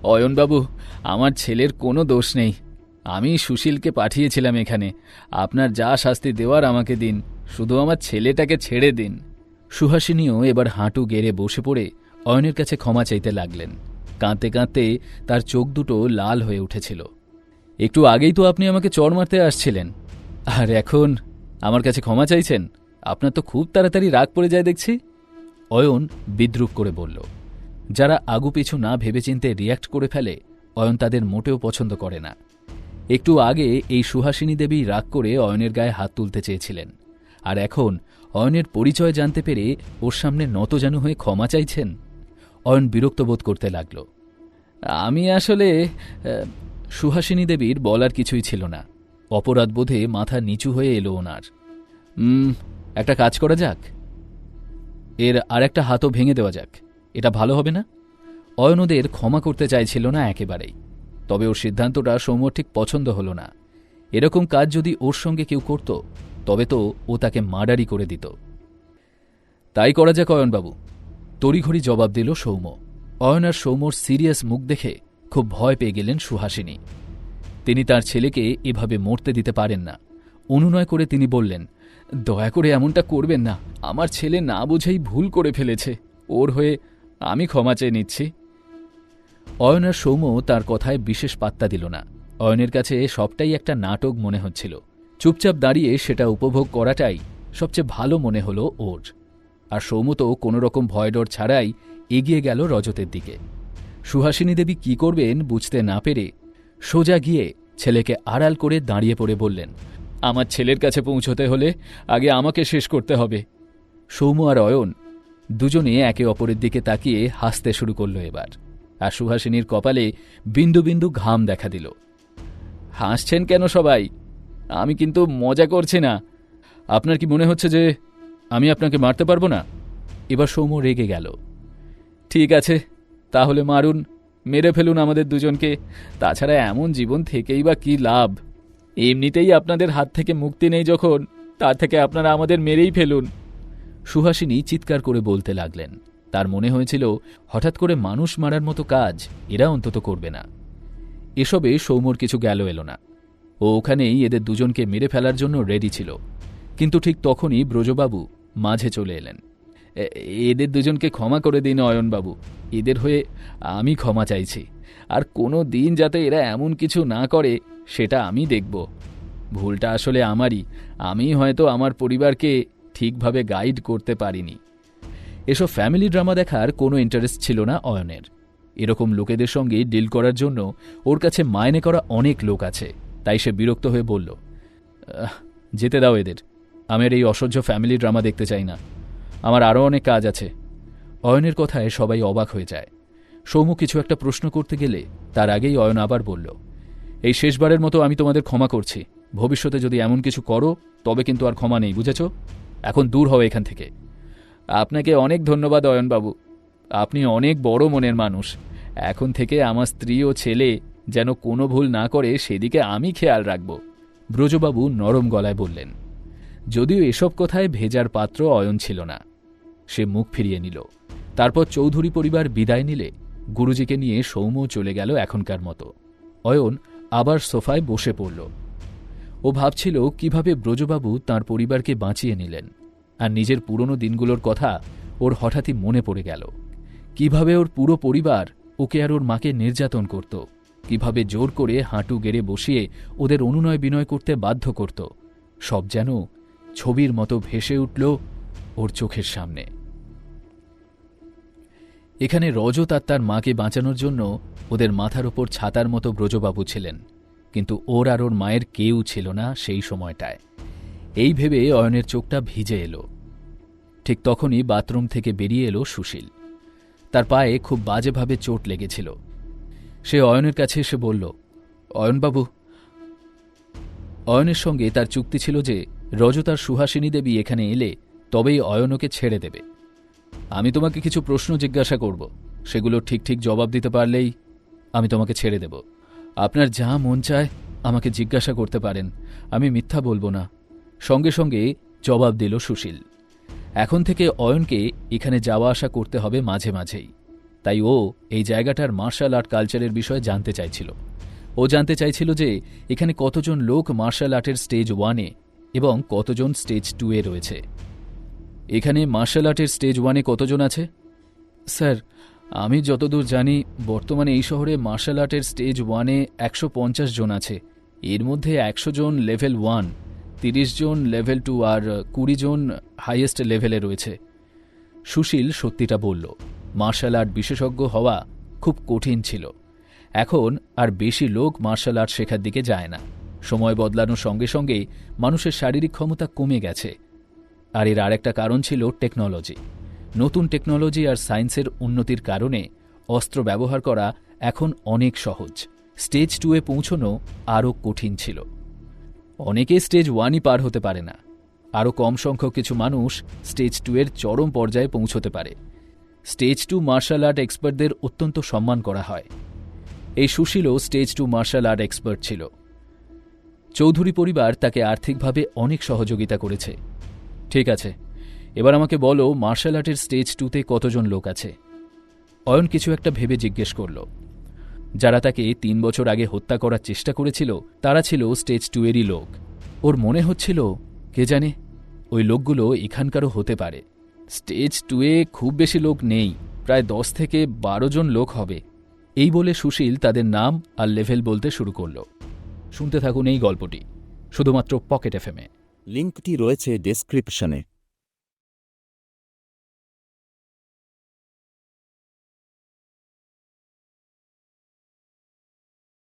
অয়নবাবু, আমার ছেলের কোনো দোষ নেই। আমি সুশীলকে পাঠিয়েছিলাম এখানে। আপনার যা শাস্তি দেওয়ার আমাকে দিন, শুধু আমার ছেলেটাকে ছেড়ে দিন। সুহাসিনীও এবার হাঁটু গেড়ে বসে পড়ে অয়নের কাছে ক্ষমা চাইতে লাগলেন। কাঁদতে কাঁদতে তার চোখ দুটো লাল হয়ে উঠেছিল। একটু আগেই তো আপনি আমাকে চড় মারতে আসছিলেন, আর এখন আমার কাছে ক্ষমা চাইছেন? আপনার তো খুব তাড়াতাড়ি রাগ পড়ে যায় দেখছি। অয়ন বিদ্রূপ করে বলল। যারা আগুপিছু না ভেবেচিন্তে রিয়্যাক্ট করে ফেলে, অয়ন তাদের মোটেও পছন্দ করে না। একটু আগে এই সুহাসিনী দেবী রাগ করে অয়নের গায়ে হাত তুলতে চেয়েছিলেন, আর এখন অয়নের পরিচয় জানতে পেরে ওর সামনে নতজানু হয়ে ক্ষমা চাইছেন। অয়ন বিরক্ত বোধ করতে লাগল। আমি আসলে সুহাসিনী দেবীর বলার কিছুই ছিল না। অপরাধ বোধে মাথা নিচু হয়ে এলো ওনার। একটা কাজ করা যাক, এর আর একটা হাতও ভেঙে দেওয়া যাক, এটা ভালো হবে না? অয়ন ওদের ক্ষমা করতে চাইছিল না একেবারেই, তবে ওর সিদ্ধান্তটা সৌম্যর ঠিক পছন্দ হল না। এরকম কাজ যদি ওর সঙ্গে কেউ করত, তবে তো ও তাকে মার্ডারই করে দিত। তাই করা যাক অয়নবাবু, তড়িঘড়ি জবাব দিল সৌম্য। অয়ন আর সৌম্যর সিরিয়াস মুখ দেখে খুব ভয় পেয়ে গেলেন সুহাসিনী। তিনি তার ছেলেকে এভাবে মরতে দিতে পারেন না। অনুনয় করে তিনি বললেন, দয়া করে এমনটা করবেন না, আমার ছেলে না বুঝেই ভুল করে ফেলেছে, ওর হয়ে আমি ক্ষমা চেয়ে নিচ্ছি। অয়ন আর সৌম্য তার কথায় বিশেষ পাত্তা দিল না। অয়নের কাছে সবটাই একটা নাটক মনে হচ্ছিল। চুপচাপ দাঁড়িয়ে সেটা উপভোগ করাটাই সবচেয়ে ভালো মনে হল ওর। আর সৌম্য তো কোনোরকম ভয়ডর ছাড়াই এগিয়ে গেল রজতের দিকে। সুহাসিনী দেবী কি করবেন বুঝতে না পেরে সোজা গিয়ে ছেলেকে আড়াল করে দাঁড়িয়ে পড়ে বললেন, আমার ছেলের কাছে পৌঁছতে হলে আগে আমাকে শেষ করতে হবে। সৌম্য আর অয়ন দুজনে একে অপরের দিকে তাকিয়ে হাসতে শুরু করল এবার। আর সুহাসিনীর কপালে বিন্দু বিন্দু ঘাম দেখা দিল। হাসছেন কেন সবাই? আমি কিন্তু মজা করছি না। আপনার কি মনে হচ্ছে যে আমি আপনাকে মারতে পারবো না? এবার সৌম্য রেগে গেল। ঠিক আছে, তাহলে মারুন, মেরে ফেলুন আমাদের দুজনকে। তাছাড়া এমন জীবন থেকেই বা কি লাভ? এমনিতেই আপনাদের হাত থেকে মুক্তি নেই যখন, তার থেকে আপনারা আমাদের মেরেই ফেলুন। সুহাসিনী চিৎকার করে বলতে লাগলেন। তার মনে হয়েছিল হঠাৎ করে মানুষ মারার মতো কাজ এরা অন্তত করবে না। এসবে সৌম্যর কিছু গেল এলো না। ও ওখানেই এদের দুজনকে মেরে ফেলার জন্য রেডি ছিল। কিন্তু ঠিক তখনই ব্রজবাবু মাঝে চলে এলেন। এদের দুজনকে ক্ষমা করে দিন অয়নবাবু, এদের হয়ে আমি ক্ষমা চাইছি। আর কোনো দিন যাতে এরা এমন কিছু না করে সেটা আমি দেখব। ভুলটা আসলে আমারই। আমি হয়তো আমার পরিবারকে ঠিকভাবে গাইড করতে পারিনি। এসব ফ্যামিলি ড্রামা দেখার কোনো ইন্টারেস্ট ছিল না অয়নের। এরকম লোকেদের সঙ্গে ডিল করার জন্য ওর কাছে মাইনে করা অনেক লোক আছে। তাই সে বিরক্ত হয়ে বলল, যেতে দাও এদের। আমার এই অসহ্য ফ্যামিলি ড্রামা দেখতে চাই না, আমার আরও অনেক কাজ আছে। অয়নের কথায় সবাই অবাক হয়ে যায়। সৌম্য কিছু একটা প্রশ্ন করতে গেলে তার আগেই অয়ন আবার বলল, এই শেষবারের মতো আমি তোমাদের ক্ষমা করছি। ভবিষ্যতে যদি এমন কিছু করো তবে কিন্তু আর ক্ষমা নেই, বুঝেছ? এখন দূর হও এখান থেকে। আপনাকে অনেক ধন্যবাদ অয়নবাবু, আপনি অনেক বড় মনের মানুষ। এখন থেকে আমার স্ত্রী ও ছেলে যেন কোনো ভুল না করে সেদিকে আমি খেয়াল রাখব। ব্রজবাবু নরম গলায় বললেন। যদিও এসব কথায় ভেজার পাত্র অয়ন ছিল না। সে মুখ ফিরিয়ে নিল। তারপর চৌধুরী পরিবার বিদায় নিলে গুরুজিকে নিয়ে সৌম্য চলে গেল এখনকার মতো। অয়ন আবার সোফায় বসে পড়ল। ও ভাবছিল কিভাবে ব্রজবাবু তাঁর পরিবারকে বাঁচিয়ে নিলেন। আর নিজের পুরনো দিনগুলোর কথা ওর হঠাৎই মনে পড়ে গেল। কিভাবে ওর পুরো পরিবার ওকে আর ওর মাকে নির্যাতন করত, কিভাবে জোর করে হাঁটু গেড়ে বসিয়ে ওদের অনুনয় বিনয় করতে বাধ্য করত। সব যেন ছবির মতো ভেসে উঠল ওর চোখের সামনে। এখানে রজত আর তার মাকে বাঁচানোর জন্য ওদের মাথার ওপর ছাতার মতো ব্রজবাবু ছিলেন, কিন্তু ওর আর ওর মায়ের কেউ ছিল না সেই সময়টায়। এই ভেবে অয়নের চোখটা ভিজে এলো। ঠিক তখনই বাথরুম থেকে বেরিয়ে এলো সুশীল। তার পায়ে খুব বাজেভাবে চোট লেগেছিল। সে অয়নের কাছে এসে বলল, অয়নবাবু। অয়নের সঙ্গে তার চুক্তি ছিল যে রজত আর সুহাসিনী দেবী এখানে এলে তবেই অয়ন ওকে ছেড়ে দেবে। আমি তোমাকে কিছু প্রশ্ন জিজ্ঞাসা করব, সেগুলো ঠিক ঠিক জবাব দিতে পারলেই আমি তোমাকে ছেড়ে দেব। আপনার যা মন চায় আমাকে জিজ্ঞাসা করতে পারেন, আমি মিথ্যা বলবো না। সঙ্গে সঙ্গে জবাব দিল সুশীল। এখন থেকে অয়নকে এখানে যাওয়া আসা করতে হবে মাঝে মাঝেই। তাই ও এই জায়গাটার মার্শাল আর্ট কালচারের বিষয়ে জানতে চাইছিল। ও জানতে চাইছিল যে এখানে কতজন লোক মার্শাল আর্টের স্টেজ 1-এ এবং কতজন স্টেজ 2-এ রয়েছে। এখানে মার্শাল আর্টের স্টেজ 1-এ কতজন আছে? স্যার, আমি যতদূর জানি বর্তমানে এই শহরে মার্শাল আর্টের স্টেজ 1-এ 150 জন আছে। এর মধ্যে 100 জন লেভেল 1, 30 জন লেভেল 2 আর 20 জন হাইয়েস্ট লেভেলে রয়েছে। সুশীল সত্যিটা বলল। মার্শাল আর্ট বিশেষজ্ঞ হওয়া খুব কঠিন ছিল। এখন আর বেশি লোক মার্শাল আর্ট শেখার দিকে যায় না। সময় বদলানোর সঙ্গে সঙ্গে মানুষের শারীরিক ক্ষমতা কমে গেছে। আর এর আরেকটা কারণ ছিল টেকনোলজি। নতুন টেকনোলজি আর সায়েন্সের উন্নতির কারণে অস্ত্র ব্যবহার করা এখন অনেক সহজ। স্টেজ 2-এ পৌঁছনো আরও কঠিন ছিল। অনেকে স্টেজ 1-ই পার হতে পারে না। আরও কম সংখ্যক কিছু মানুষ স্টেজ 2-এর চরম পর্যায়ে পৌঁছতে পারে। স্টেজ 2 মার্শাল আর্ট এক্সপার্টদের অত্যন্ত সম্মান করা হয়। এই সুশীলও স্টেজ 2 মার্শাল আর্ট এক্সপার্ট ছিল। চৌধুরী পরিবার তাকে আর্থিকভাবে অনেক সহযোগিতা করেছে। ঠিক আছে, এবার আমাকে বলো মার্শাল আর্টের স্টেজ 2-তে কতজন লোক আছে? অয়ন কিছু একটা ভেবে জিজ্ঞেস করল। যারা তাকে 3 বছর আগে হত্যা করার চেষ্টা করেছিল তারা ছিল স্টেজ 2-এরই লোক। ওর মনে হচ্ছিল, কে জানে, ওই লোকগুলো এখানকারও হতে পারে। স্টেজ 2-এ খুব বেশি লোক নেই, প্রায় 10 থেকে 12 জন লোক হবে। এই বলে সুশীল তাদের নাম আর লেভেল বলতে শুরু করল। শুনতে থাকুন এই গল্পটি শুধুমাত্র পকেট এফএমে। লিঙ্কটি রয়েছে ডেসক্রিপশনে।